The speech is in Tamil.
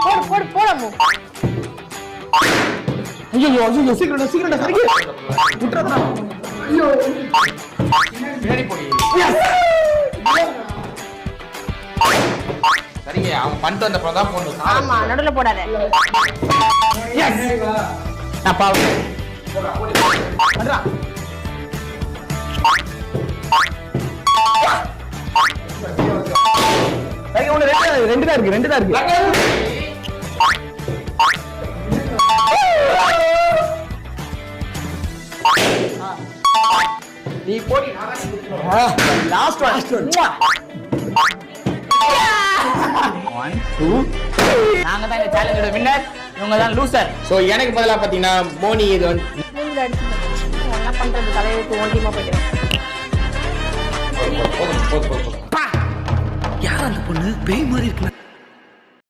போடு போடு போடமு. ஐயோ ஐயோ சீக்கிரம் சீக்கிரம் சரிங்க. விட்டுறதா. ஐயோ. பின்னாடி போடி. சரிங்க அவன் பண்ணிட்டு வந்த அப்புறம் தான் போடணும். ஆமா நடுவுல போடாத. எஸ். அப்பா. போடா போடி. அடடா. சரிங்க ஒண்ணு ரெண்டு தான் இருக்கு. நீ போடி நான் லாஸ்ட் ஒன். 1 2 நாங்க தான் இந்த சேலஞ்சோட வின்னர், இவங்க தான் லூசர். சோ எனக்கு பதிலா பாத்தீங்கன்னா மோனி இது வந்து நீங்க அடிச்சு என்ன பண்றது தலையிட்டு ஒண்டிமா போயிடுறேன். போதும். யார் அந்த பொண்ணு பேய் மாதிரி இருக்கு?